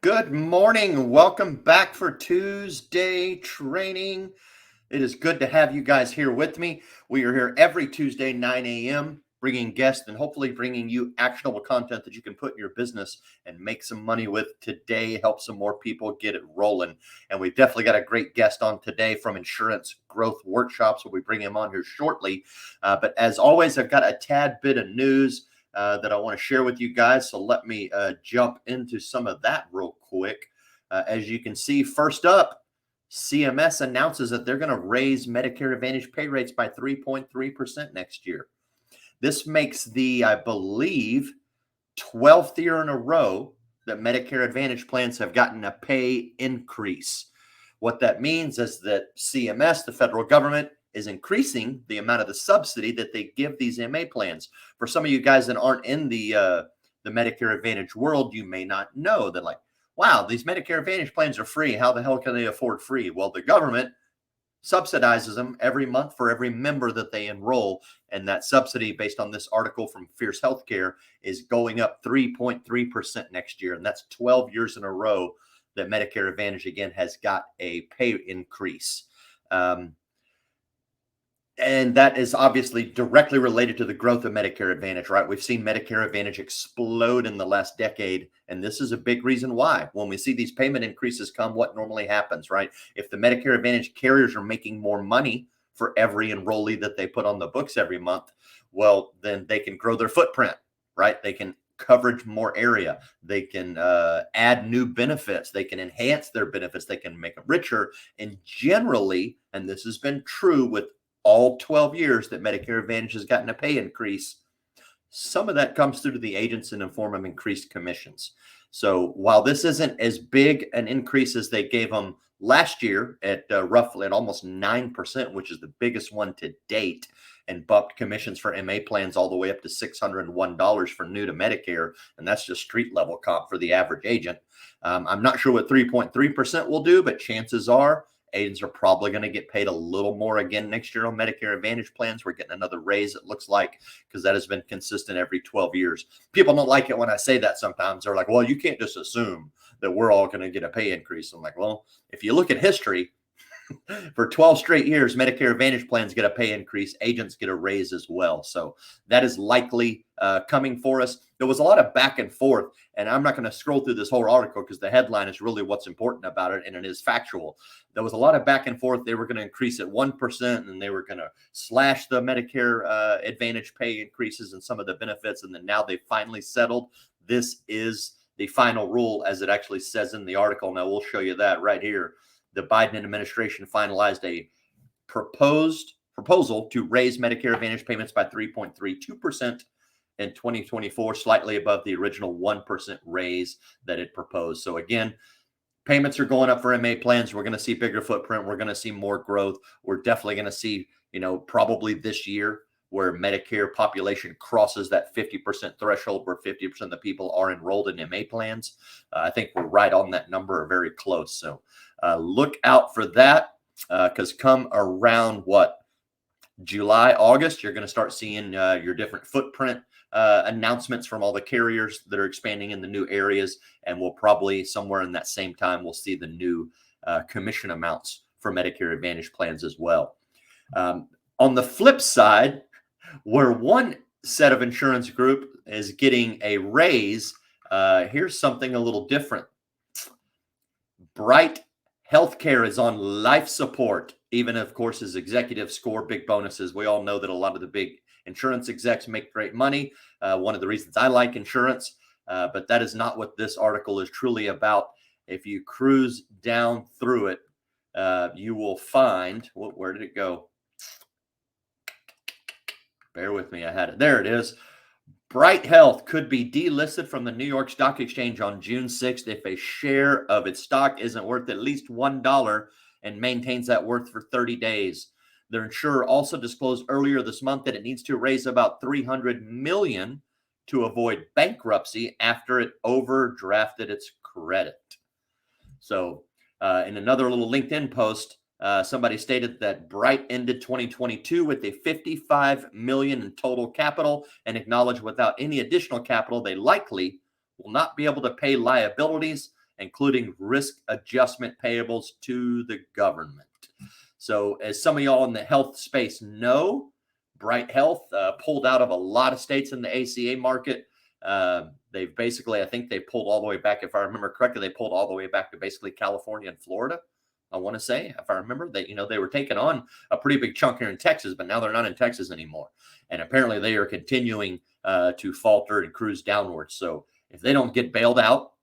Good morning. Welcome back for Tuesday training. It is good to have you guys here with me. We are here every Tuesday, 9 a.m., bringing guests and hopefully bringing you actionable content that you can put in your business and make some money with today, help some more people get it rolling. And we've definitely got a great guest on today from Insurance Growth Workshops. We'll be bringing him on here shortly. But as always, I've got a tad bit of news that I want to share with you guys. So let me jump into some of that real quick. As you can see, first up, CMS announces that they're going to raise Medicare Advantage pay rates by 3.3% next year. This makes the, I believe, 12th year in a row that Medicare Advantage plans have gotten a pay increase. What that means is that CMS, the federal government, is increasing the amount of the subsidy that they give these MA plans. For some of you guys that aren't in the Medicare Advantage world, you may not know that, like, wow, these Medicare Advantage plans are free. How the hell can they afford free? Well, the government subsidizes them every month for every member that they enroll. And that subsidy, based on this article from Fierce Healthcare, is going up 3.3% next year. And that's 12 years in a row that Medicare Advantage, again, has got a pay increase. And that is obviously directly related to the growth of Medicare Advantage, right? We've seen Medicare Advantage explode in the last decade, and this is a big reason why. When we see these payment increases come, what normally happens, right? If the Medicare Advantage carriers are making more money for every enrollee that they put on the books every month, well, then they can grow their footprint, right? They can coverage more area. They can add new benefits. They can enhance their benefits. They can make them richer. And generally, and this has been true with all 12 years that Medicare Advantage has gotten a pay increase, some of that comes through to the agents in the form of increased commissions. So while this isn't as big an increase as they gave them last year at roughly at almost 9%, which is the biggest one to date, and bumped commissions for MA plans all the way up to $601 for new to Medicare, and that's just street level comp for the average agent. I'm not sure what 3.3% will do, but chances are agents are probably going to get paid a little more again next year on Medicare Advantage plans. We're getting another raise, it looks like, because that has been consistent every 12 years. People don't like it when I say that sometimes. They're like, well, you can't just assume that we're all going to get a pay increase. I'm like, well, if you look at history, for 12 straight years, Medicare Advantage plans get a pay increase. Agents get a raise as well. So that is likely coming for us. There was a lot of back and forth, and I'm not going to scroll through this whole article because the headline is really what's important about it, and it is factual. There was a lot of back and forth. They were going to increase it 1%, and they were going to slash the Medicare Advantage pay increases and some of the benefits, and then now they finally settled. This is the final rule, as it actually says in the article. Now, we'll show you that right here. The Biden administration finalized a proposal to raise Medicare Advantage payments by 3.32% in 2024, slightly above the original 1% raise that it proposed. So again, payments are going up for MA plans. We're going to see bigger footprint. We're going to see more growth. We're definitely going to see, probably this year where Medicare population crosses that 50% threshold, where 50% of the people are enrolled in MA plans. I think we're right on that number, or very close. So look out for that, because come around July, August, you're going to start seeing your different footprint announcements from all the carriers that are expanding in the new areas. And we'll probably somewhere in that same time, we'll see the new commission amounts for Medicare Advantage plans as well. On the flip side, where one set of insurance group is getting a raise, here's something a little different. Bright Healthcare is on life support, even of course his executives score big bonuses. We all know that a lot of the big insurance execs make great money. One of the reasons I like insurance, but that is not what this article is truly about. If you cruise down through it, you will find, where did it go? Bear with me, I had it. There it is. Bright Health could be delisted from the New York Stock Exchange on June 6th if a share of its stock isn't worth at least $1 and maintains that worth for 30 days. The insurer also disclosed earlier this month that it needs to raise about $300 million to avoid bankruptcy after it overdrafted its credit. So in another little LinkedIn post, somebody stated that Bright ended 2022 with a $55 million in total capital, and acknowledged without any additional capital, they likely will not be able to pay liabilities including risk adjustment payables to the government. So as some of y'all in the health space know, Bright Health pulled out of a lot of states in the ACA market. They've basically, I think they pulled all the way back, if I remember correctly, they pulled all the way back to basically California and Florida. I want to say, if I remember, they were taking on a pretty big chunk here in Texas, but now they're not in Texas anymore. And apparently they are continuing to falter and cruise downwards. So if they don't get bailed out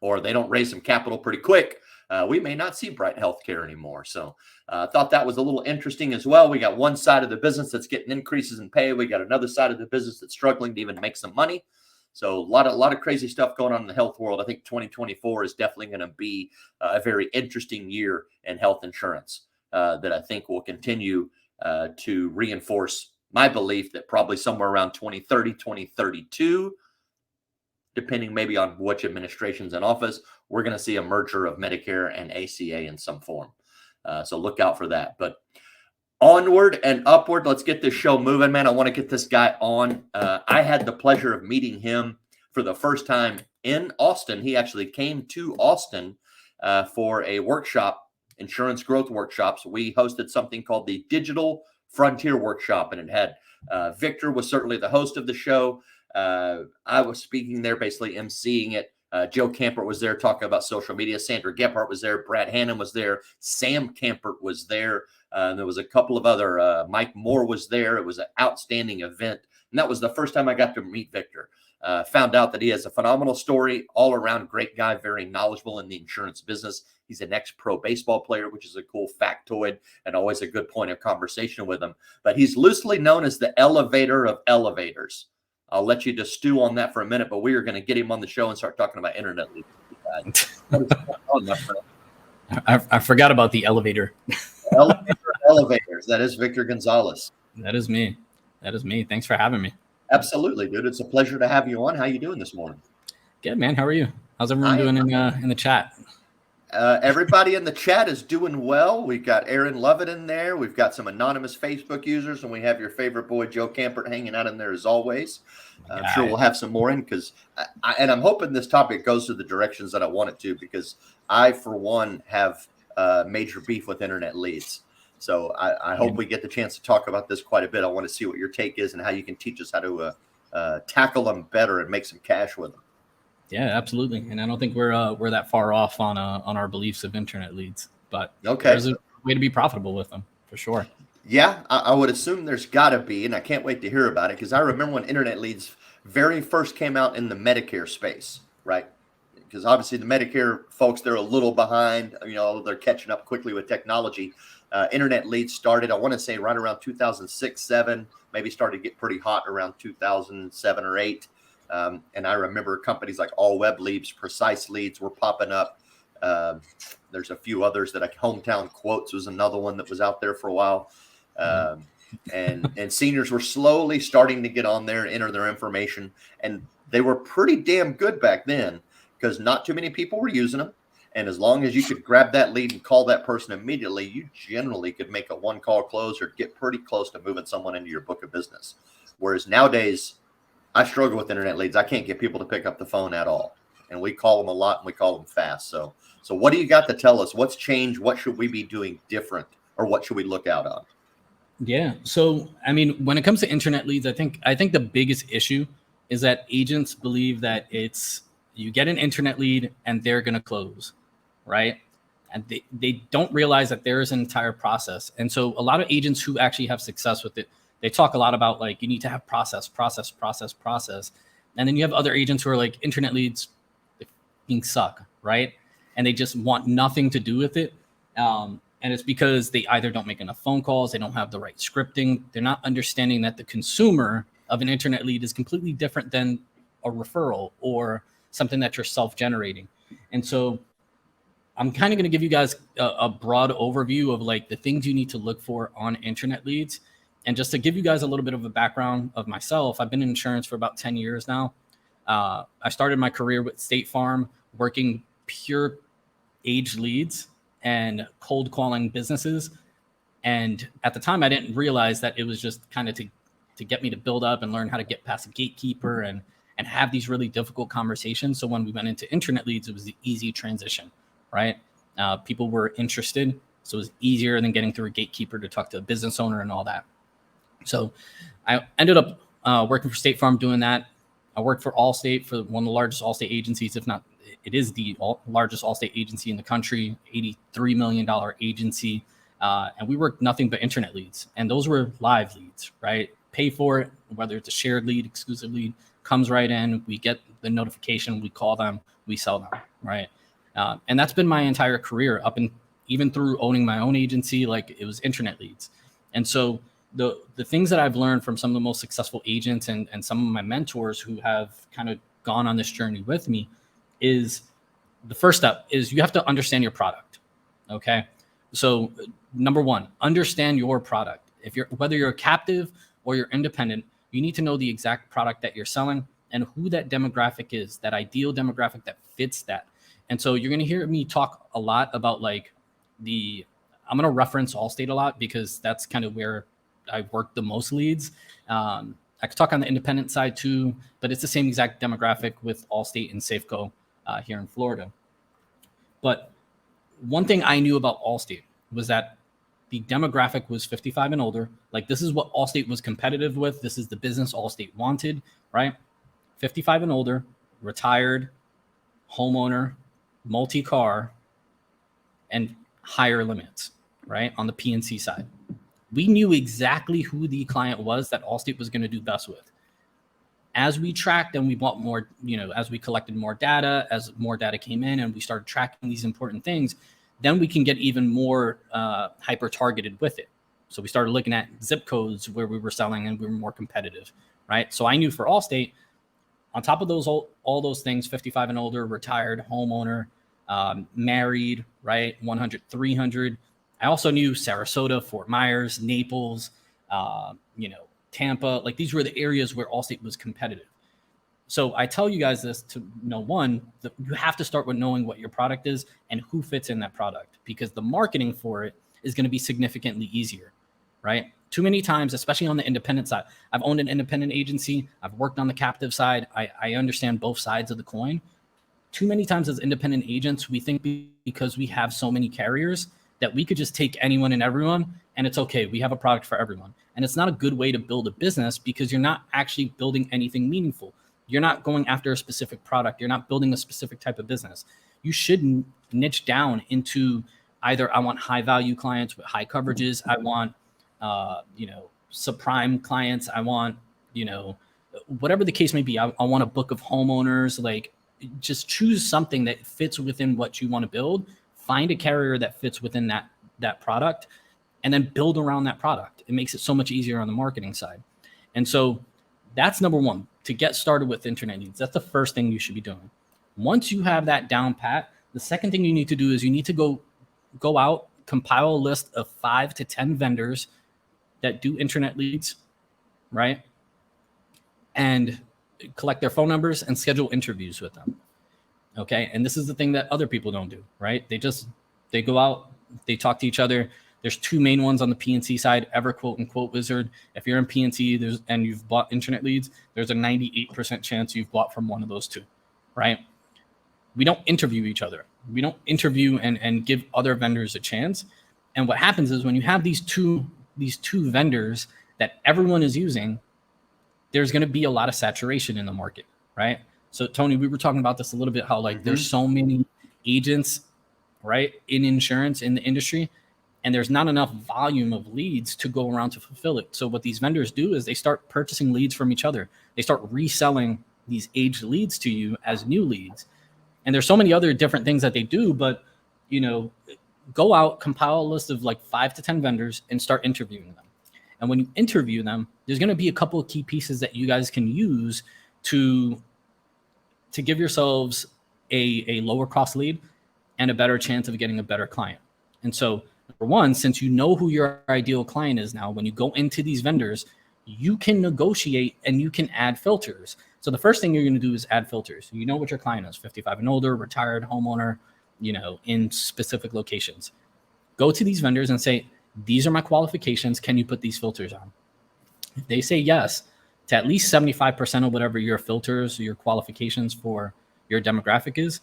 or they don't raise some capital pretty quick, we may not see Bright Healthcare anymore. So I thought that was a little interesting as well. We got one side of the business that's getting increases in pay. We got another side of the business that's struggling to even make some money. So a lot of crazy stuff going on in the health world. I think 2024 is definitely going to be a very interesting year in health insurance that I think will continue to reinforce my belief that probably somewhere around 2030, 2032, depending maybe on which administration's in office, we're going to see a merger of Medicare and ACA in some form. So look out for that. But onward and upward, let's get this show moving, man. I want to get this guy on. I had the pleasure of meeting him for the first time in Austin. He actually came to Austin for a workshop, insurance growth workshops. We hosted something called the Digital Frontier Workshop, and it had Victor was certainly the host of the show. I was speaking there, basically emceeing it. Joe Campert was there talking about social media. Sandra Gephardt was there. Brad Hannon was there. Sam Campert was there. And there was a couple of other, Mike Moore was there. It was an outstanding event. And that was the first time I got to meet Victor. Found out that he has a phenomenal story, all around great guy, very knowledgeable in the insurance business. He's an ex-pro baseball player, which is a cool factoid and always a good point of conversation with him. But he's loosely known as the elevator of elevators. I'll let you just stew on that for a minute, but we are going to get him on the show and start talking about internet leads. I forgot about the elevator. Elevators. That is Victor Gonzalez. That is me. Thanks for having me. Absolutely, dude. It's a pleasure to have you on. How you doing this morning? Good, man. How are you? How's everyone doing in the chat? Everybody in the chat is doing well. We've got Aaron Lovett in there. We've got some anonymous Facebook users, and we have your favorite boy, Joe Campert, hanging out in there as always. I'm sure we'll have some more in because, and I'm hoping this topic goes to the directions that I want it to, because I, for one, have major beef with internet leads. So I hope we get the chance to talk about this quite a bit. I want to see what your take is and how you can teach us how to tackle them better and make some cash with them. Yeah, absolutely. And I don't think we're that far off on our beliefs of internet leads, but there's a way to be profitable with them for sure. Yeah, I would assume there's got to be, and I can't wait to hear about it, because I remember when internet leads very first came out in the Medicare space, right? Because obviously the Medicare folks, they're a little behind, they're catching up quickly with technology. Internet leads started, I want to say, right around 2006, 7, maybe started to get pretty hot around 2007 or 8. And I remember companies like All Web Leads, Precise Leads were popping up. There's a few others that Hometown Quotes was another one that was out there for a while. And seniors were slowly starting to get on there and enter their information. And they were pretty damn good back then because not too many people were using them. And as long as you could grab that lead and call that person immediately, you generally could make a one-call close or get pretty close to moving someone into your book of business. Whereas nowadays, I struggle with internet leads. I can't get people to pick up the phone at all. And we call them a lot and we call them fast. So what do you got to tell us? What's changed? What should we be doing different? Or what should we look out on? Yeah. So, I mean, when it comes to internet leads, I think the biggest issue is that agents believe that you get an internet lead and they're going to close, right? And they don't realize that there is an entire process. And so a lot of agents who actually have success with it, they talk a lot about like, you need to have process. And then you have other agents who are like, internet leads, they fucking suck, right? And they just want nothing to do with it. And it's because they either don't make enough phone calls, they don't have the right scripting, they're not understanding that the consumer of an internet lead is completely different than a referral or something that you're self-generating. And so I'm kind of going to give you guys a broad overview of like the things you need to look for on internet leads. And just to give you guys a little bit of a background of myself, I've been in insurance for about 10 years now. I started my career with State Farm, working pure age leads and cold calling businesses. And at the time, I didn't realize that it was just kind of to get me to build up and learn how to get past a gatekeeper and and have these really difficult conversations. So when we went into internet leads, it was the easy transition, right? People were interested, so it was easier than getting through a gatekeeper to talk to a business owner and all that. So I ended up working for State Farm doing that. I worked for Allstate, for one of the largest Allstate agencies, if not, it is the largest Allstate agency in the country, $83 million agency. And we worked nothing but internet leads. And those were live leads, right? Pay for it, whether it's a shared lead, exclusive lead, comes right in. We get the notification, we call them, we sell them, right? And that's been my entire career up and even through owning my own agency, like it was internet leads. And so the things that I've learned from some of the most successful agents and some of my mentors who have kind of gone on this journey with me is the first step is you have to understand your product. Okay. So number one, understand your product. Whether you're a captive or you're independent, you need to know the exact product that you're selling and who that demographic is, that ideal demographic that fits that. And so you're going to hear me talk a lot about I'm going to reference Allstate a lot because that's kind of where I work the most leads. I could talk on the independent side too, but it's the same exact demographic with Allstate and Safeco here in Florida. But one thing I knew about Allstate was that the demographic was 55 and older. Like this is what Allstate was competitive with. This is the business Allstate wanted, right? 55 and older, retired, homeowner, multi-car, and higher limits, right? On the PNC side. We knew exactly who the client was that Allstate was going to do best with. As we tracked and we bought more, as we collected more data, as more data came in and we started tracking these important things, then we can get even more hyper targeted with it. So we started looking at zip codes where we were selling and we were more competitive, right? So I knew for Allstate, on top of those, all those things, 55 and older, retired, homeowner, married, right? 100, 300. I also knew Sarasota, Fort Myers, Naples, Tampa. Like these were the areas where Allstate was competitive. So I tell you guys this to know, one, you have to start with knowing what your product is and who fits in that product, because the marketing for it is going to be significantly easier, right? Too many times, especially on the independent side, I've owned an independent agency. I've worked on the captive side. I understand both sides of the coin. Too many times as independent agents, we think because we have so many carriers that we could just take anyone and everyone and it's okay. We have a product for everyone. And it's not a good way to build a business because you're not actually building anything meaningful. You're not going after a specific product. You're not building a specific type of business. You should niche down into either I want high value clients with high coverages. I want, subprime clients. I want, whatever the case may be. I want a book of homeowners. Like just choose something that fits within what you want to build. Find a carrier that fits within that product and then build around that product. It makes it so much easier on the marketing side. And so that's number one, to get started with internet leads. That's the first thing you should be doing. Once you have that down pat, the second thing you need to do is you need to go out, compile a list of 5 to 10 vendors that do internet leads, right? And collect their phone numbers and schedule interviews with them. Okay. And this is the thing that other people don't do, right? They go out, they talk to each other. There's two main ones on the PNC side, EverQuote and Quote Wizard. If you're in PNC and you've bought internet leads, there's a 98% chance you've bought from one of those two, right? We don't interview each other. We don't interview and give other vendors a chance. And what happens is when you have these two vendors that everyone is using, there's going to be a lot of saturation in the market, right? So Tony, we were talking about this a little bit, how there's so many agents, right, in insurance in the industry, and there's not enough volume of leads to go around to fulfill it. So what these vendors do is they start purchasing leads from each other. They start reselling these aged leads to you as new leads. And there's so many other different things that they do, but go out, compile a list of 5 to 10 vendors and start interviewing them. And when you interview them, there's going to be a couple of key pieces that you guys can use to give yourselves a lower cost lead and a better chance of getting a better client. And so, number one, since you know who your ideal client is now, when you go into these vendors, you can negotiate and you can add filters. So the first thing you're going to do is add filters. You know what your client is, 55 and older, retired, homeowner, in specific locations. Go to these vendors and say, these are my qualifications. Can you put these filters on? If they say yes, to at least 75% of whatever your filters or your qualifications for your demographic is,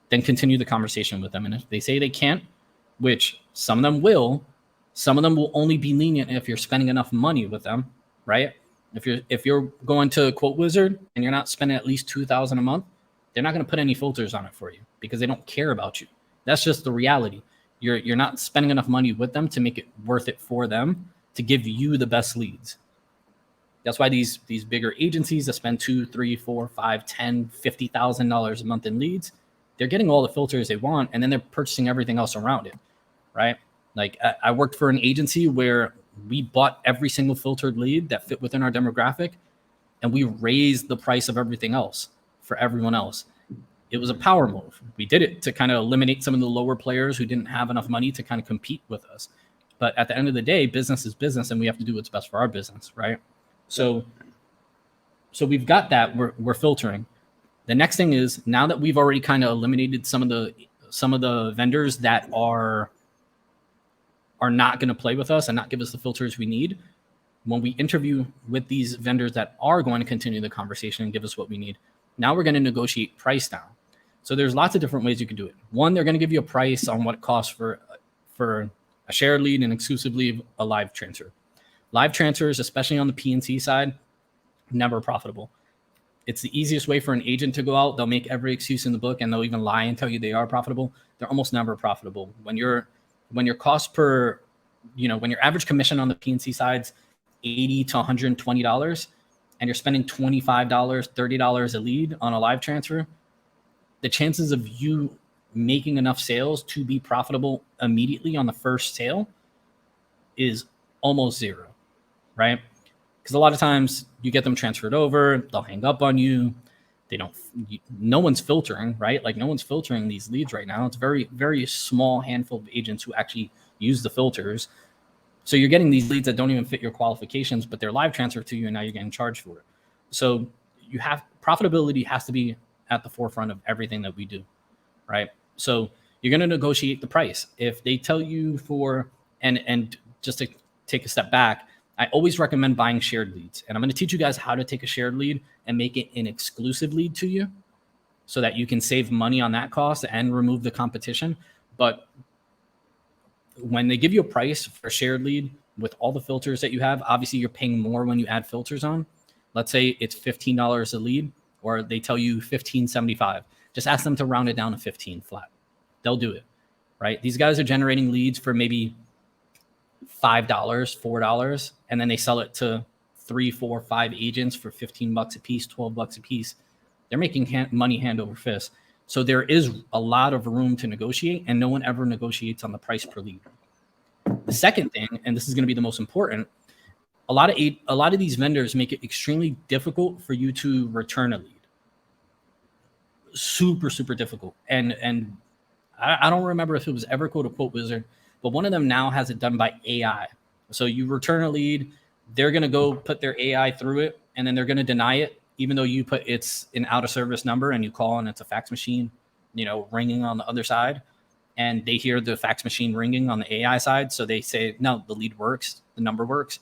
then continue the conversation with them. And if they say they can't, which some of them will only be lenient if you're spending enough money with them, right? If you're going to Quote Wizard and you're not spending at least $2,000 a month, they're not going to put any filters on it for you because they don't care about you. That's just the reality. You're not spending enough money with them to make it worth it for them to give you the best leads. That's why these bigger agencies that spend $2, $3, $4, $5, $10, $50,000 a month in leads, they're getting all the filters they want, and then they're purchasing everything else around it, right? Like I worked for an agency where we bought every single filtered lead that fit within our demographic, and we raised the price of everything else for everyone else. It was a power move. We did it to kind of eliminate some of the lower players who didn't have enough money to kind of compete with us. But at the end of the day, business is business, and we have to do what's best for our business, right? So we've got that. We're filtering. The next thing is, now that we've already kind of eliminated some of the vendors that are not going to play with us and not give us the filters we need, when we interview with these vendors that are going to continue the conversation and give us what we need, now we're going to negotiate price down. So there's lots of different ways you can do it. One, they're going to give you a price on what it costs for a shared lead and exclusively a live transfer. Live transfers, especially on the P&C side, never profitable. It's the easiest way for an agent to go out. They'll make every excuse in the book, and they'll even lie and tell you they are profitable. They're almost never profitable. When your cost per, when your average commission on the P&C side's $80 to $120, and you're spending $25, $30 a lead on a live transfer, the chances of you making enough sales to be profitable immediately on the first sale is almost zero, right? Because a lot of times you get them transferred over, they'll hang up on you. No one's filtering, right? Like no one's filtering these leads right now. It's a very, very small handful of agents who actually use the filters. So you're getting these leads that don't even fit your qualifications, but they're live transferred to you, and now you're getting charged for it. So profitability has to be at the forefront of everything that we do, right? So you're going to negotiate the price. If they tell you and just to take a step back, I always recommend buying shared leads. And I'm going to teach you guys how to take a shared lead and make it an exclusive lead to you so that you can save money on that cost and remove the competition. But when they give you a price for a shared lead with all the filters that you have, obviously you're paying more when you add filters on. Let's say it's $15 a lead, or they tell you $15.75. Just ask them to round it down to 15 flat. They'll do it, right? These guys are generating leads for maybe $5, $4, and then they sell it to 3, 4, 5 agents for $15 a piece, $12 a piece. They're making money hand over fist. So there is a lot of room to negotiate, and no one ever negotiates on the price per lead. The second thing, and this is going to be the most important, a lot of these vendors make it extremely difficult for you to return a lead. Super, super difficult. And I don't remember if it was EverQuote or Quote Wizard, but one of them now has it done by AI. So you return a lead, they're going to go put their AI through it, and then they're going to deny it, even though you put it's an out of service number and you call and it's a fax machine, ringing on the other side, and they hear the fax machine ringing on the AI side. So they say, no, the lead works, the number works.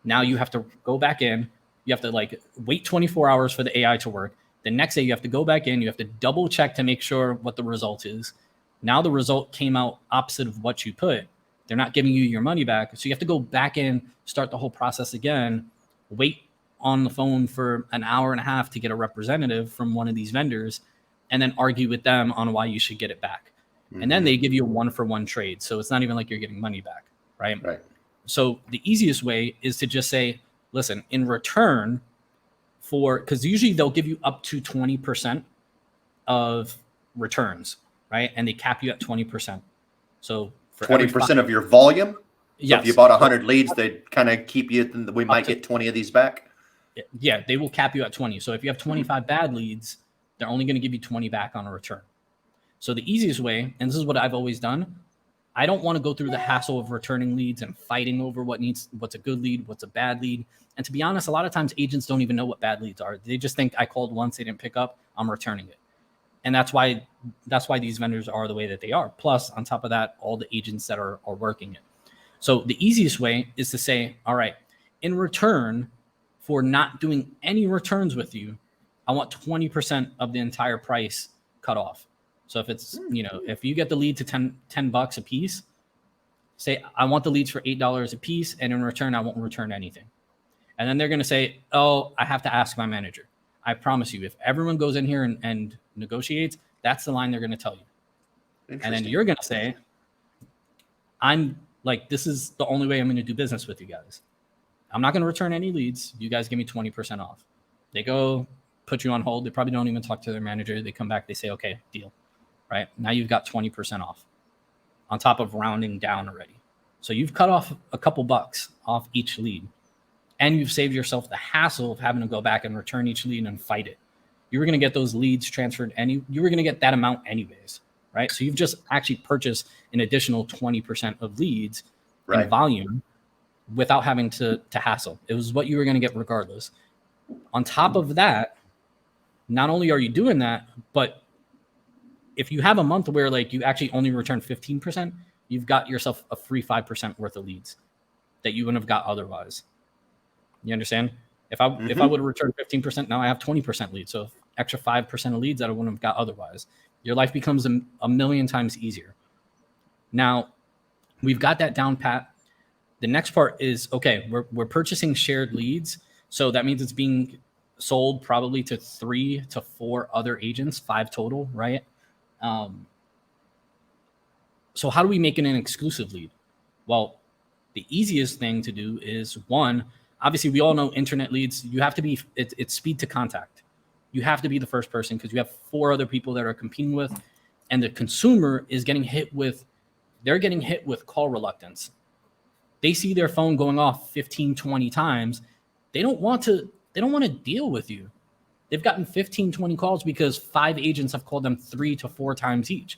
Now you have to go back in. You have to wait 24 hours for the AI to work. The next day you have to go back in. You have to double check to make sure what the result is. Now the result came out opposite of what you put. They're not giving you your money back. So you have to go back in, start the whole process again, wait on the phone for an hour and a half to get a representative from one of these vendors, and then argue with them on why you should get it back. Mm-hmm. And then they give you a 1-for-1 trade. So it's not even like you're getting money back, right? Right. So the easiest way is to just say, listen, in return because usually they'll give you up to 20% of returns, right? And they cap you at 20%. So for 20% of your volume? Yes. So if you bought 100 leads, they kind of keep you, we might get 20 of these back? Yeah, they will cap you at 20. So if you have 25 bad leads, they're only going to give you 20 back on a return. So the easiest way, and this is what I've always done, I don't want to go through the hassle of returning leads and fighting over what's a good lead, what's a bad lead. And to be honest, a lot of times agents don't even know what bad leads are. They just think I called once, they didn't pick up, I'm returning it. And that's why these vendors are the way that they are. Plus, on top of that, all the agents that are working it. So the easiest way is to say, all right, in return for not doing any returns with you, I want 20% of the entire price cut off. So if it's, if you get the lead to $10 a piece, say, I want the leads for $8 a piece, and in return, I won't return anything. And then they're going to say, oh, I have to ask my manager. I promise you, if everyone goes in here and negotiates, that's the line they're going to tell you. And then you're going to say, this is the only way I'm going to do business with you guys. I'm not going to return any leads. You guys give me 20% off. They go put you on hold. They probably don't even talk to their manager. They come back. They say, okay, deal. Right? Now you've got 20% off on top of rounding down already. So you've cut off a couple bucks off each lead, and you've saved yourself the hassle of having to go back and return each lead and fight it. You were going to get those leads transferred. You were going to get that amount anyways. Right? So you've just actually purchased an additional 20% of leads in volume without having to hassle. It was what you were going to get regardless. On top of that, not only are you doing that, but if you have a month where you actually only return 15%, you've got yourself a free 5% worth of leads that you wouldn't have got otherwise. You understand? If I would have returned 15%, now I have 20% leads. So extra 5% of leads that I wouldn't have got otherwise. Your life becomes a million times easier. Now, we've got that down pat. The next part is, okay, we're purchasing shared leads. So that means it's being sold probably to 3 to 4 other agents, 5 total, right? So how do we make it an exclusive lead? Well, the easiest thing to do is, one, obviously we all know internet leads, you have to be, it's speed to contact. You have to be the first person because you have 4 other people that are competing with, and the consumer is getting hit with call reluctance. They see their phone going off 15, 20 times. They don't want to deal with you. They've gotten 15, 20 calls because 5 agents have called them 3 to 4 times each.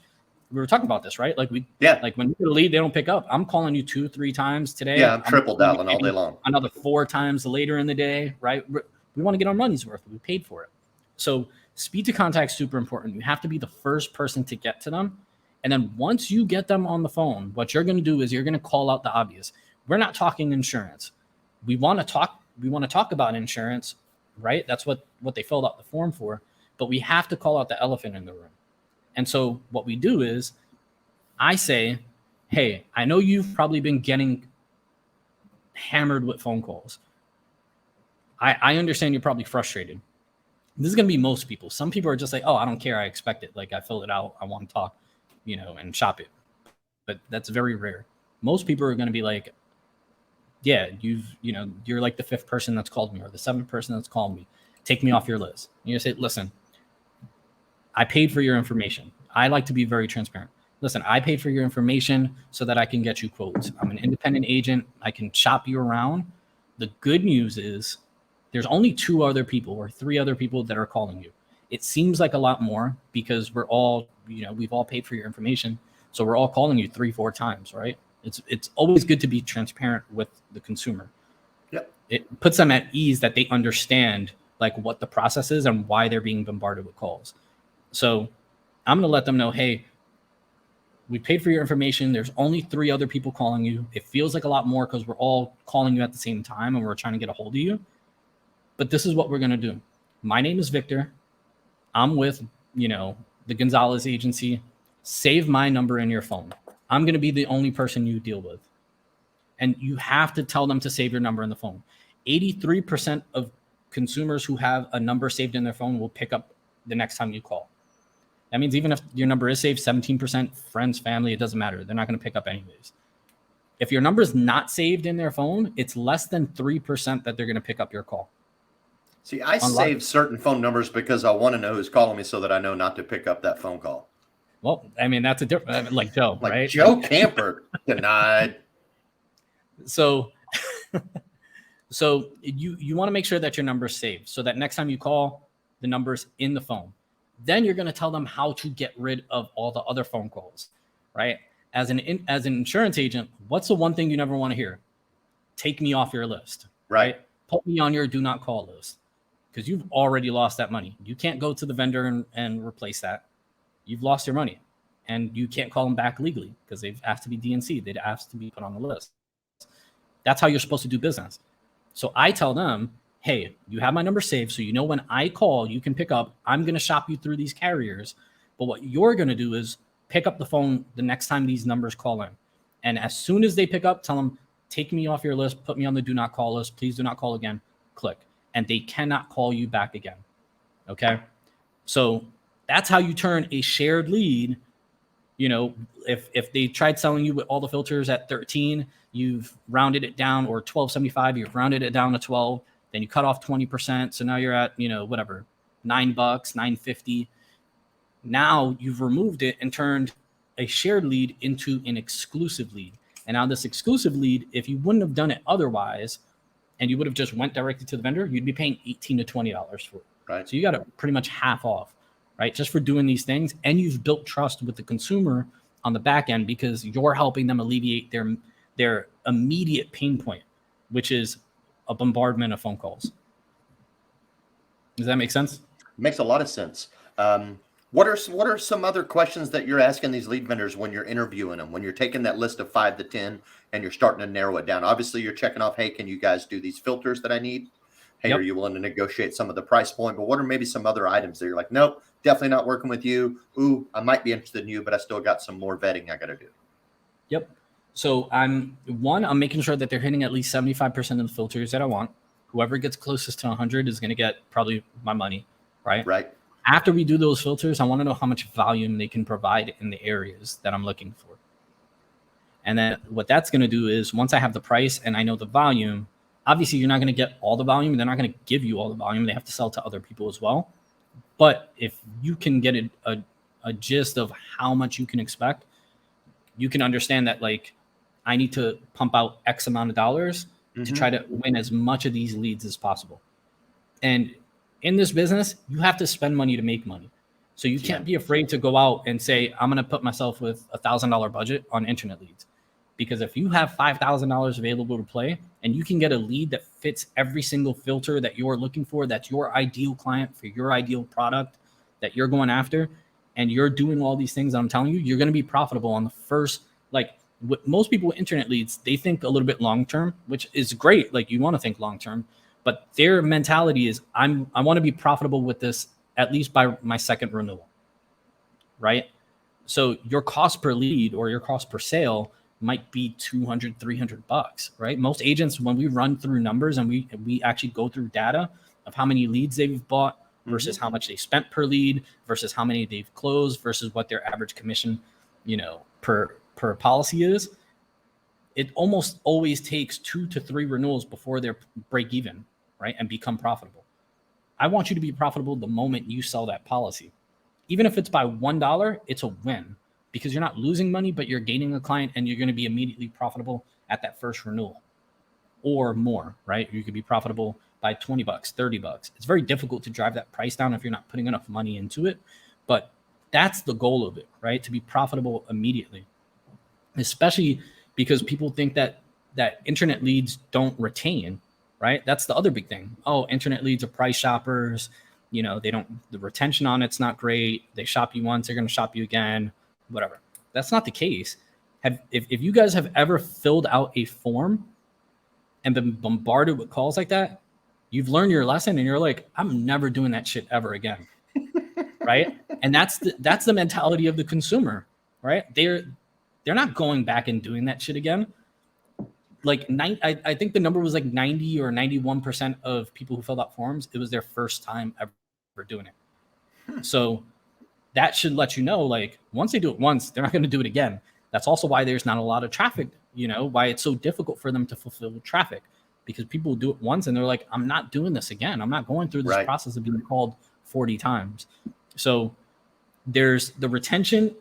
We were talking about this, right? Like when you get a lead, they don't pick up. I'm calling you 2, 3 times today. Yeah, I'm triple dialing all day long. Another 4 times later in the day, right? We want to get our money's worth. We paid for it. So speed to contact is super important. You have to be the first person to get to them. And then once you get them on the phone, what you're going to do is you're going to call out the obvious. We're not talking insurance. We want to talk about insurance, right? That's what they filled out the form for. But we have to call out the elephant in the room. And so what we do is I say, hey, I know you've probably been getting hammered with phone calls. I understand you're probably frustrated. This is going to be most people. Some people are just like, oh, I don't care. I expect it. I fill it out. I want to talk, and shop it. But that's very rare. Most people are going to be like, yeah, you're like the 5th person that's called me or the 7th person that's called me. Take me off your list. And you say, listen, I paid for your information. I like to be very transparent. Listen, I paid for your information so that I can get you quotes. I'm an independent agent. I can shop you around. The good news is there's only 2 other people or 3 other people that are calling you. It seems like a lot more because we're all, we've all paid for your information. So we're all calling you 3, 4 times, right? It's always good to be transparent with the consumer. Yep. It puts them at ease that they understand what the process is and why they're being bombarded with calls. So I'm going to let them know, hey, we paid for your information. There's only 3 other people calling you. It feels like a lot more because we're all calling you at the same time and we're trying to get a hold of you. But this is what we're going to do. My name is Victor. I'm with, the Gonzalez agency. Save my number in your phone. I'm going to be the only person you deal with. And you have to tell them to save your number in the phone. 83% of consumers who have a number saved in their phone will pick up the next time you call. That means even if your number is saved, 17%, friends, family, it doesn't matter. They're not going to pick up anyways. If your number is not saved in their phone, it's less than 3% that they're going to pick up your call. See, I save certain phone numbers because I want to know who's calling me so that I know not to pick up that phone call. Well, I mean, that's a different, like Joe, right? Joe Camper denied. So you want to make sure that your number is saved so that next time you call, the number's in the phone. Then you're going to tell them how to get rid of all the other phone calls, right? As an insurance agent, what's the one thing you never want to hear? Take me off your list, right? Put me on your do not call list because you've already lost that money. You can't go to the vendor and replace that. You've lost your money and you can't call them back legally because they've asked to be DNC. They'd asked to be put on the list. That's how you're supposed to do business. So I tell them, hey, you have my number saved, so you know when I call, you can pick up. I'm going to shop you through these carriers. But what you're going to do is pick up the phone the next time these numbers call in. And as soon as they pick up, tell them, take me off your list, put me on the do not call list. Please do not call again. Click. And they cannot call you back again. Okay. So that's how you turn a shared lead. You know, if they tried selling you with all the filters at 13, you've rounded it down, or 12.75, you've rounded it down to 12, then you cut off 20%. So now you're at, you know, whatever, $9, $9.50. Now you've removed it and turned a shared lead into an exclusive lead. And now this exclusive lead, if you wouldn't have done it otherwise, and you would have just went directly to the vendor, you'd be paying $18 to $20 for it. Right. So you got it pretty much half off, right? Just for doing these things. And you've built trust with the consumer on the back end because you're helping them alleviate their immediate pain point, which is a bombardment of phone calls. Does that make sense? Makes a lot of sense. What are some other questions that you're asking these lead vendors when you're interviewing them, when you're taking that list of 5 to 10 and you're starting to narrow it down? Obviously, you're checking off, hey, can you guys do these filters that I need? Hey, Yep. Are you willing to negotiate some of the price point? But what are maybe some other items that you're like, nope, definitely not working with you. Ooh, I might be interested in you, but I still got some more vetting I got to do. Yep. So I'm making sure that they're hitting at least 75% of the filters that I want. Whoever gets closest to 100 is going to get probably my money, right? Right. After we do those filters, I want to know how much volume they can provide in the areas that I'm looking for. And then what that's going to do is, once I have the price and I know the volume, obviously you're not going to get all the volume. They're not going to give you all the volume. They have to sell to other people as well. But if you can get a gist of how much you can expect, you can understand that, like, I need to pump out X amount of dollars to try to win as much of these leads as possible. And in this business, you have to spend money to make money. So you can't be afraid to go out and say, I'm going to put myself with $1,000 budget on internet leads. Because if you have $5,000 available to play and you can get a lead that fits every single filter that you're looking for, that's your ideal client for your ideal product that you're going after, and you're doing all these things that I'm telling you, you're going to be profitable on the first, like, with most people with internet leads, they think a little bit long-term, which is great. Like, you want to think long-term, but their mentality is, I want to be profitable with this at least by my second renewal, right? So your cost per lead or your cost per sale might be $200, $300, right? Most agents, when we run through numbers and we actually go through data of how many leads they've bought versus how much they spent per lead versus how many they've closed versus what their average commission, per policy is, it almost always takes 2 to 3 renewals before they're break even, right? And become profitable. I want you to be profitable the moment you sell that policy. Even if it's by $1, it's a win because you're not losing money, but you're gaining a client and you're going to be immediately profitable at that first renewal or more, right? You could be profitable by $20, $30. It's very difficult to drive that price down if you're not putting enough money into it. But that's the goal of it, right? To be profitable immediately, especially because people think that internet leads don't retain, right? That's the other big thing. Oh, internet leads are price shoppers. The retention on it's not great. They shop you once, they're going to shop you again, whatever. That's not the case. If you guys have ever filled out a form and been bombarded with calls like that, you've learned your lesson and you're like, I'm never doing that shit ever again. Right? And that's the mentality of the consumer, right? They're not going back and doing that shit again. Like I think the number was like 90 or 91% of people who filled out forms, it was their first time ever doing it. So that should let you know, like, once they do it once, they're not going to do it again. That's also why there's not a lot of traffic, why it's so difficult for them to fulfill traffic, because people do it once and they're like, I'm not doing this again. I'm not going through this process of being called 40 times. So there's the retention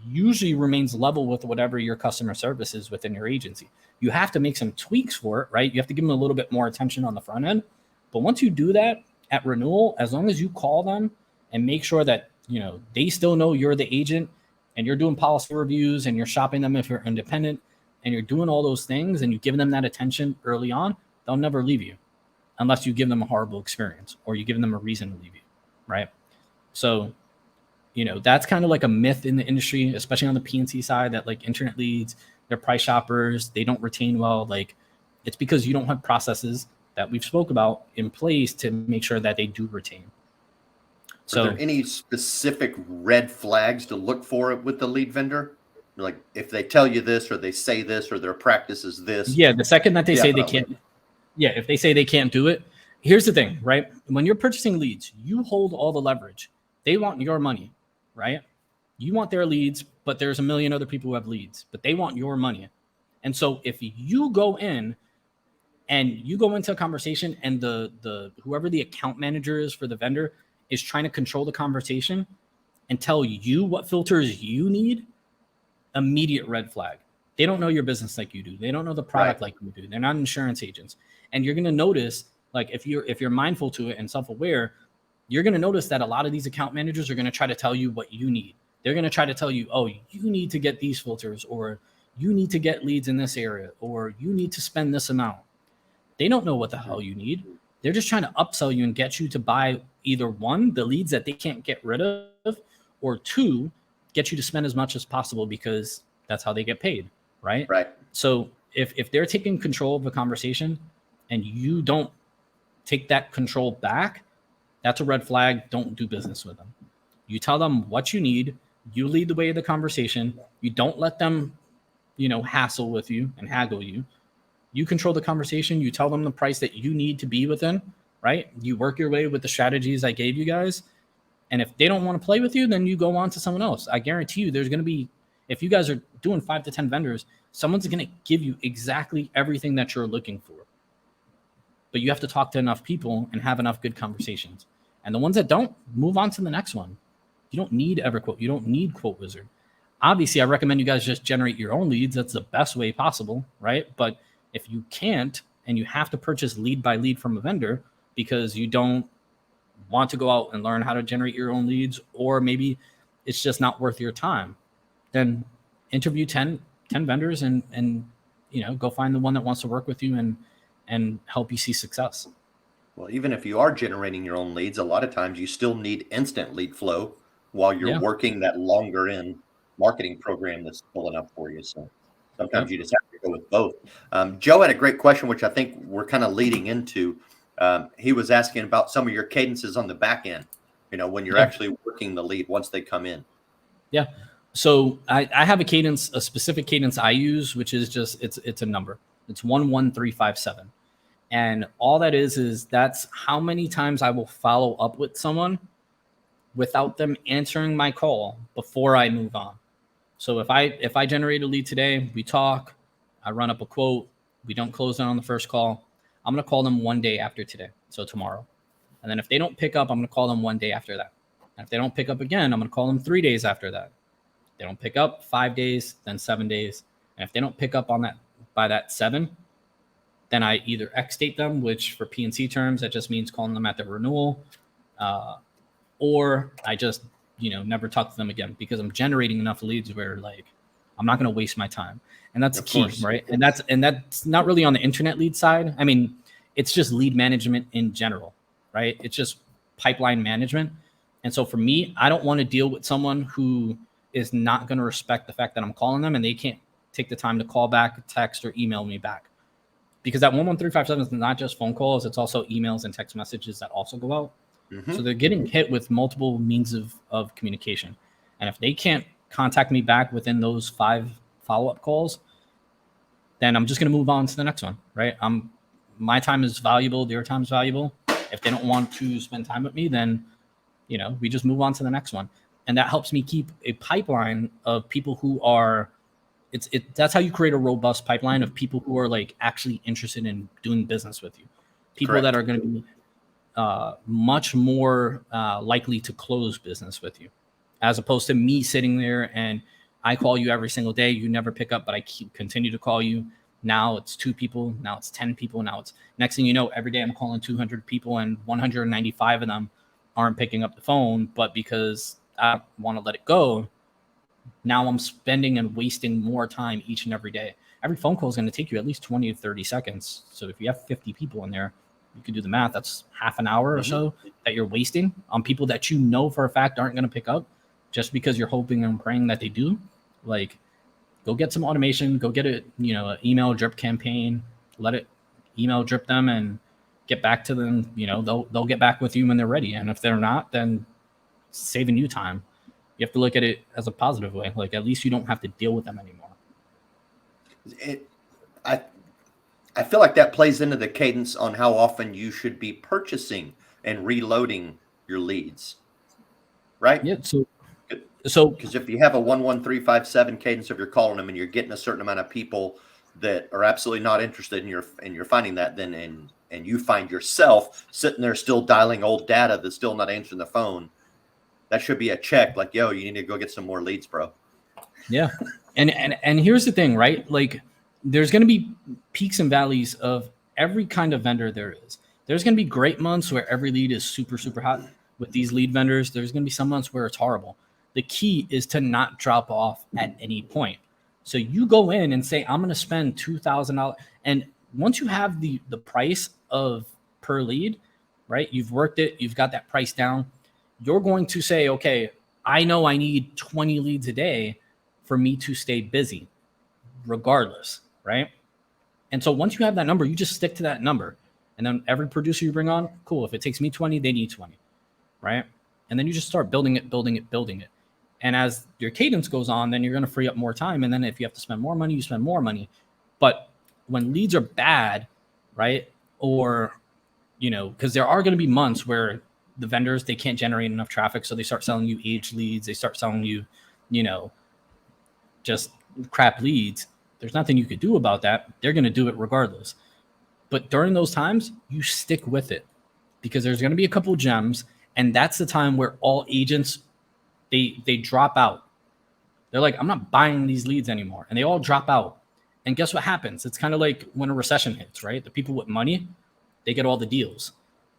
usually remains level with whatever your customer service is within your agency. You have to make some tweaks for it, right? You have to give them a little bit more attention on the front end. But once you do that at renewal, as long as you call them and make sure that, they still know you're the agent and you're doing policy reviews and you're shopping them if you're independent and you're doing all those things and you give them that attention early on, they'll never leave you unless you give them a horrible experience or you give them a reason to leave you, right? So, that's kind of like a myth in the industry, especially on the PNC side, that like internet leads, they're price shoppers, they don't retain well. Like, it's because you don't have processes that we've spoke about in place to make sure that they do retain. So, are there any specific red flags to look for with the lead vendor? Like if they tell you this, or they say this, or their practice is this. yeah, the second that they say they Definitely. can't, yeah, if they say they can't do it, here's the thing, right? When you're purchasing leads, you hold all the leverage. They want your money, right? You want their leads, but there's a million other people who have leads, but they want your money. And so if you go in and you go into a conversation and the whoever the account manager is for the vendor is trying to control the conversation and tell you what filters you need, immediate red flag. They don't know your business like you do. They don't know the product like you do. They're not insurance agents. And you're going to notice, like if you're mindful to it and self-aware, you're going to notice that a lot of these account managers are going to try to tell you what you need. They're going to try to tell you, oh, you need to get these filters, or you need to get leads in this area, or you need to spend this amount. They don't know what the hell you need. They're just trying to upsell you and get you to buy either one, the leads that they can't get rid of, or two, get you to spend as much as possible because that's how they get paid, right? Right. So if they're taking control of the conversation and you don't take that control back, that's a red flag. Don't do business with them. You tell them what you need. You lead the way of the conversation. You don't let them, hassle with you and haggle you. You control the conversation. You tell them the price that you need to be within, right? You work your way with the strategies I gave you guys. And if they don't want to play with you, then you go on to someone else. I guarantee you there's going to be, if you guys are doing 5 to 10 vendors, someone's going to give you exactly everything that you're looking for. But you have to talk to enough people and have enough good conversations. And the ones that don't, move on to the next one. You don't need EverQuote. You don't need Quote Wizard. Obviously, I recommend you guys just generate your own leads. That's the best way possible, right? But if you can't, and you have to purchase lead by lead from a vendor because you don't want to go out and learn how to generate your own leads, or maybe it's just not worth your time, then interview 10 vendors and go find the one that wants to work with you and help you see success. Well, even if you are generating your own leads, a lot of times you still need instant lead flow while you're working that longer in marketing program that's pulling up for you. So sometimes you just have to go with both. Joe had a great question, which I think we're kind of leading into. He was asking about some of your cadences on the back end, when you're actually working the lead once they come in. Yeah. So I have a specific cadence I use, which is just, it's a number. It's 11357. And all that is that's how many times I will follow up with someone without them answering my call before I move on. So if I generate a lead today, we talk, I run up a quote, we don't close it on the first call, I'm going to call them one day after today, so tomorrow. And then if they don't pick up, I'm going to call them one day after that. And if they don't pick up again, I'm going to call them 3 days after that. If they don't pick up, 5 days, then 7 days. And if they don't pick up on that by that 7, then I either X-date them, which for P&C terms, that just means calling them at their renewal, or I just, never talk to them again because I'm generating enough leads where I'm not going to waste my time. And that's key, right? And that's not really on the internet lead side. I mean, it's just lead management in general, right? It's just pipeline management. And so for me, I don't want to deal with someone who is not going to respect the fact that I'm calling them and they can't take the time to call back, text, or email me back. Because that 11357 is not just phone calls, it's also emails and text messages that also go out. Mm-hmm. So they're getting hit with multiple means of communication. And if they can't contact me back within those 5 follow-up calls, then I'm just going to move on to the next one, right? My time is valuable, their time is valuable. If they don't want to spend time with me, then, we just move on to the next one. And that helps me keep a pipeline of people who are, that's how you create a robust pipeline of people who are actually interested in doing business with you. People Correct. That are going to be much more likely to close business with you, as opposed to me sitting there and I call you every single day. You never pick up, but I continue to call you. Now it's 2 people. Now it's 10 people. Now it's next thing you know, every day I'm calling 200 people and 195 of them aren't picking up the phone. But because I want to let it go, now I'm spending and wasting more time each and every day. Every phone call is going to take you at least 20 to 30 seconds. So if you have 50 people in there, you can do the math. That's half an hour or so that you're wasting on people that for a fact aren't going to pick up just because you're hoping and praying that they do. Go get some automation, go get an email drip campaign, let it email drip them and get back to them. They'll get back with you when they're ready. And if they're not, then saving you time. You have to look at it as a positive way. Like, at least you don't have to deal with them anymore. I feel like that plays into the cadence on how often you should be purchasing and reloading your leads, right? Yeah. So because if you have a 11357 cadence of you're calling them and you're getting a certain amount of people that are absolutely not interested and you're finding that, then and you find yourself sitting there still dialing old data that's still not answering the phone, that should be a check. Like, yo, you need to go get some more leads, bro. Yeah. And here's the thing, right? Like, there's going to be peaks and valleys of every kind of vendor there is. There's going to be great months where every lead is super, super hot with these lead vendors. There's going to be some months where it's horrible. The key is to not drop off at any point. So you go in and say, I'm going to spend $2,000. And once you have the price of per lead, right? You've worked it. You've got that price down. You're going to say, okay, I know I need 20 leads a day for me to stay busy regardless, right? And so once you have that number, you just stick to that number. And then every producer you bring on, cool. If it takes me 20, they need 20, right? And then you just start building it. And as your cadence goes on, then you're going to free up more time. And then if you have to spend more money, you spend more money. But when leads are bad, right? Or, because there are going to be months where the vendors, they can't generate enough traffic. So they start selling you aged leads. They start selling you, just crap leads. There's nothing you could do about that. They're going to do it regardless. But during those times, you stick with it because there's going to be a couple of gems. And that's the time where all agents, they drop out. They're like, I'm not buying these leads anymore. And they all drop out. And guess what happens? It's kind of like when a recession hits, right? The people with money, they get all the deals.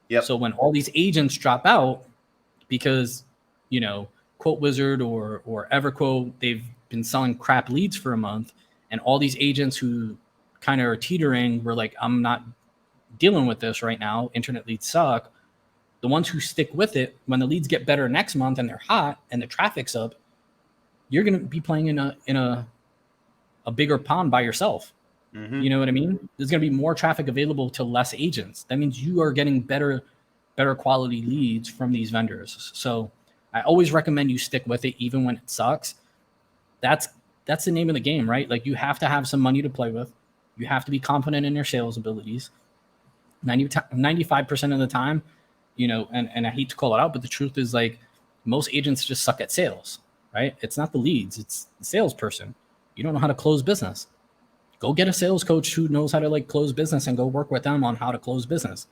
Yep. So when all these agents drop out because, Quote Wizard or EverQuote, they've been selling crap leads for a month. And all these agents who kind of are teetering were like, I'm not dealing with this right now. Internet leads suck. The ones who stick with it, when the leads get better next month and they're hot and the traffic's up, you're going to be playing in a bigger pond by yourself. Mm-hmm. You know what I mean? There's going to be more traffic available to less agents. That means you are getting better quality leads from these vendors. So I always recommend you stick with it even when it sucks. That's the name of the game, right? Like, you have to have some money to play with. You have to be confident in your sales abilities. 95% of the time, and I hate to call it out, but the truth is, like, most agents just suck at sales, right? It's not the leads, it's the salesperson. You don't know how to close business. Go get a sales coach who knows how to close business and go work with them on how to close business,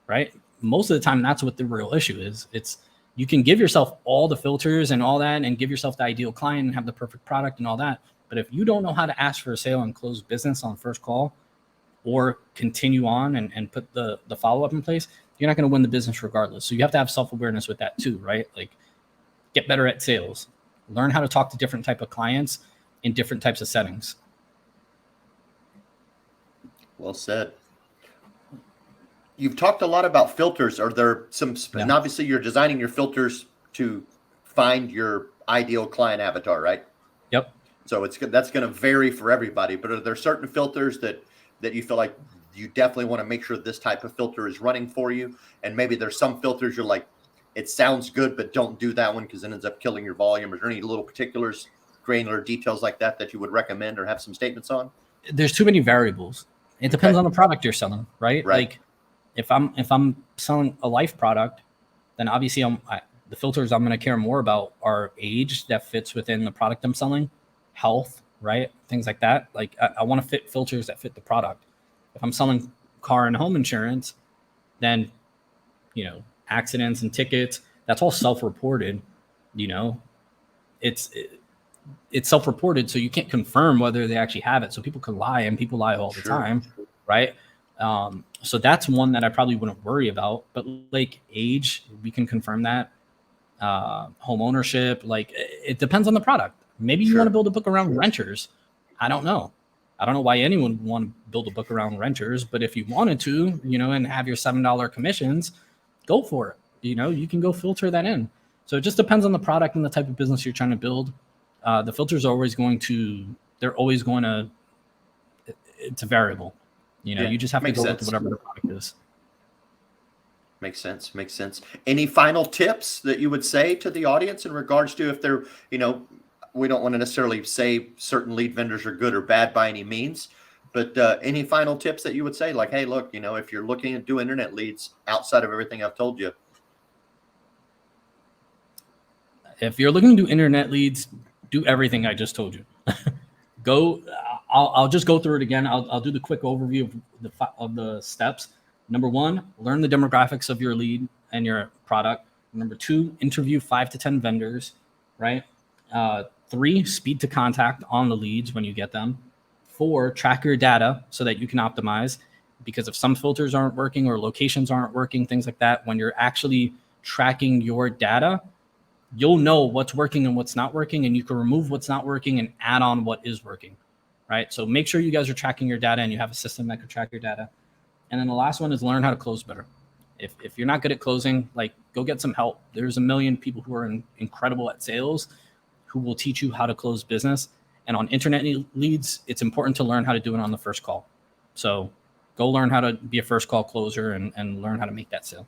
right? Most of the time, that's what the real issue is. It's, you can give yourself all the filters and all that and give yourself the ideal client and have the perfect product and all that. But if you don't know how to ask for a sale and close business on first call or continue on and put the follow-up in place, you're not going to win the business regardless. So you have to have self-awareness with that too, right? Like, get better at sales. Learn how to talk to different type of clients in different types of settings. Well said. You've talked a lot about filters. Are there some, and obviously you're designing your filters to find your ideal client avatar, right? Yep. So that's going to vary for everybody, but are there certain filters that you feel like you definitely want to make sure this type of filter is running for you? And maybe there's some filters you're like, it sounds good, but don't do that one because it ends up killing your volume. Is there any little particulars, granular details like that you would recommend or have some statements on? There's too many variables. It depends on the product you're selling, right? Like, if I'm selling a life product, then obviously the filters I'm going to care more about are age that fits within the product I'm selling, health, right? Things like that. Like, I want to fit filters that fit the product. If I'm selling car and home insurance, then, accidents and tickets, that's all self-reported. It's self-reported, so you can't confirm whether they actually have it. So people can lie, and people lie all the time, right? So that's one that I probably wouldn't worry about. But like age, we can confirm that. Home ownership, like, it depends on the product. Maybe you want to build a book around renters. I don't know why anyone would want to build a book around renters, but if you wanted to, and have your $7 commissions, go for it. You can go filter that in. So it just depends on the product and the type of business you're trying to build. The filters are always it's a variable. You just have to go with whatever the product is. Makes sense. Makes sense. Any final tips that you would say to the audience in regards to if they're, we don't want to necessarily say certain lead vendors are good or bad by any means, but any final tips that you would say, like, hey, look, if you're looking to do internet leads outside of everything I've told you. If you're looking to do internet leads, do everything I just told you. Go. I'll just go through it again. I'll do the quick overview of the steps. Number one, learn the demographics of your lead and your product. Number two, interview 5 to 10 vendors, right? 3, speed to contact on the leads when you get them. 4, track your data so that you can optimize, because if some filters aren't working or locations aren't working, things like that, when you're actually tracking your data, you'll know what's working and what's not working, and you can remove what's not working and add on what is working, right? So make sure you guys are tracking your data and you have a system that can track your data. And then the last one is learn how to close better. If you're not good at closing, like, go get some help. There's a million people who are incredible at sales who will teach you how to close business. And on internet leads, it's important to learn how to do it on the first call. So go learn how to be a first call closer and learn how to make that sale.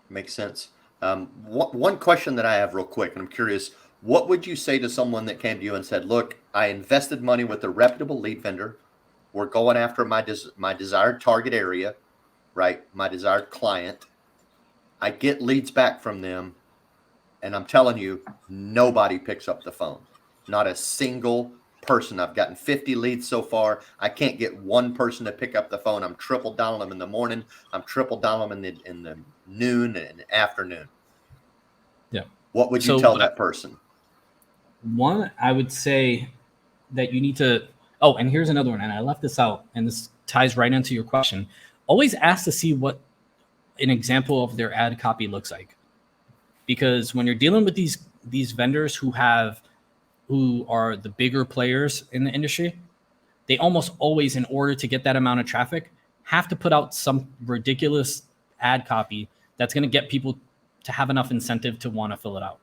Makes sense. One question that I have real quick, and I'm curious, what would you say to someone that came to you and said, look, I invested money with a reputable lead vendor. We're going after my desired target area, right? My desired client. I get leads back from them, and I'm telling you, nobody picks up the phone. Not a single person. I've gotten 50 leads so far. I can't get one person to pick up the phone. I'm triple dialing them in the morning. I'm triple dialing them in the noon and afternoon. Yeah. What would you tell that person? One, I would say that you need to. Oh, and here's another one, and I left this out, and this ties right into your question. Always ask to see what an example of their ad copy looks like, because when you're dealing with these vendors who are the bigger players in the industry, they almost always, in order to get that amount of traffic, have to put out some ridiculous ad copy that's going to get people to have enough incentive to want to fill it out.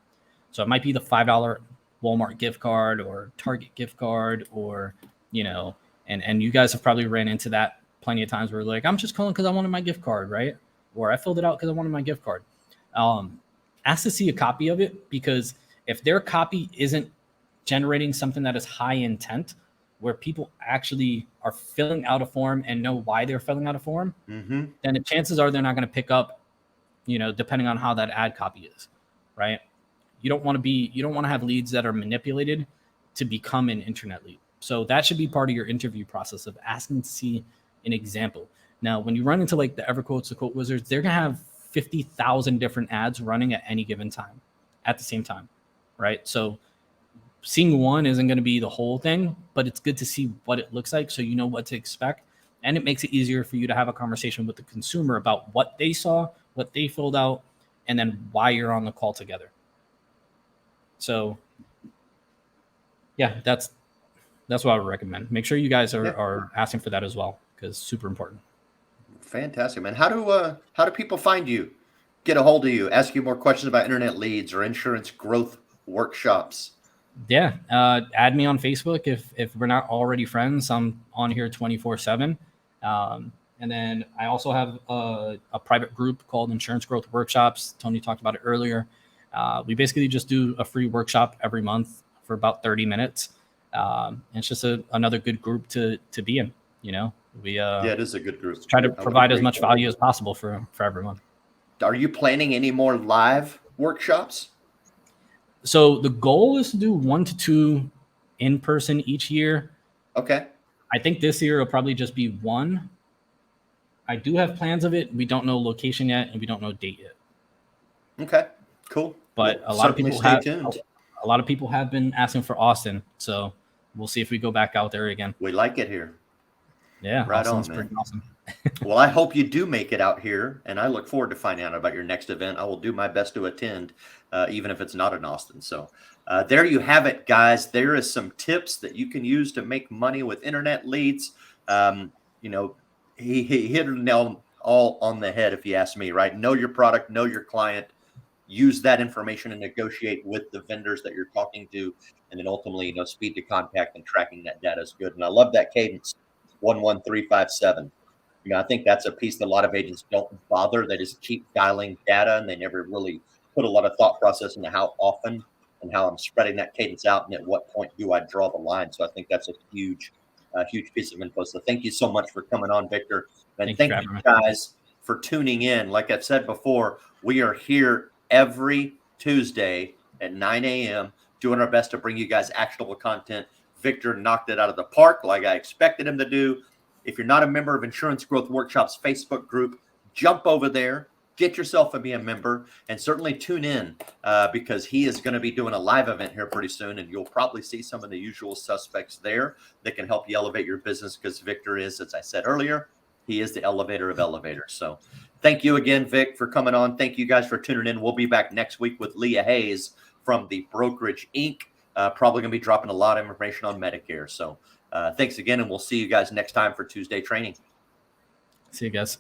So it might be the $5 Walmart gift card or Target gift card, or, and you guys have probably ran into that plenty of times where, like, I'm just calling because I wanted my gift card, right? Or I filled it out because I wanted my gift card. Ask to see a copy of it, because if their copy isn't generating something that is high intent, where people actually are filling out a form and know why they're filling out a form, then the chances are they're not going to pick up, depending on how that ad copy is, right? You don't want to have leads that are manipulated to become an internet lead. So that should be part of your interview process, of asking to see an example. Now, when you run into like the EverQuotes, the Quote Wizards, they're going to have 50,000 different ads running at any given time at the same time, right? So seeing one isn't going to be the whole thing, but it's good to see what it looks like so you know what to expect. And it makes it easier for you to have a conversation with the consumer about what they saw, what they filled out, and then why you're on the call together. So yeah, that's what I would recommend. Make sure you guys are asking for that as well, because it's super important. Fantastic, man. How do people find you, get a hold of you, ask you more questions about internet leads or insurance growth workshops? Yeah, add me on Facebook if we're not already friends. I'm on here 24/7. And then I also have a private group called Insurance Growth Workshops. Tony talked about it earlier. We basically just do a free workshop every month for about 30 minutes. It's just another good group to be in. We it is a good group. Try to provide as much value as possible for everyone. Are you planning any more live workshops? So the goal is to do 1 to 2 in person each year. Okay. I think this year it'll probably just be 1. I do have plans of it. We don't know location yet, and we don't know date yet. Okay, cool. But a lot of people have been asking for Austin, so we'll see if we go back out there again. We like it here. Yeah, right Austin's on, man. pretty awesome. Well, I hope you do make it out here, and I look forward to finding out about your next event. I will do my best to attend, even if it's not in Austin. So there you have it, guys. There is some tips that you can use to make money with internet leads. He hit it nail all on the head, if you ask me, right? Know your product, know your client, use that information and negotiate with the vendors that you're talking to. And then ultimately, speed to contact and tracking that data is good. And I love that cadence, 11357. I think that's a piece that a lot of agents don't bother. They just keep dialing data and they never really put a lot of thought process into how often and how I'm spreading that cadence out and at what point do I draw the line. So I think that's a huge piece of info. So thank you so much for coming on, Victor. And Thank you for thank you having me. guys for tuning in. Like I've said before, we are here every Tuesday at 9 a.m. doing our best to bring you guys actionable content. Victor knocked it out of the park like I expected him to do. If you're not a member of Insurance Growth Workshop's Facebook group, jump over there, get yourself and be a member, and certainly tune in because he is going to be doing a live event here pretty soon, and you'll probably see some of the usual suspects there that can help you elevate your business because Victor is, as I said earlier, he is the elevator of elevators. So thank you again, Vic, for coming on. Thank you guys for tuning in. We'll be back next week with Leah Hayes from the Brokerage Inc. Probably going to be dropping a lot of information on Medicare. So thanks again, and we'll see you guys next time for Tuesday training. See you guys.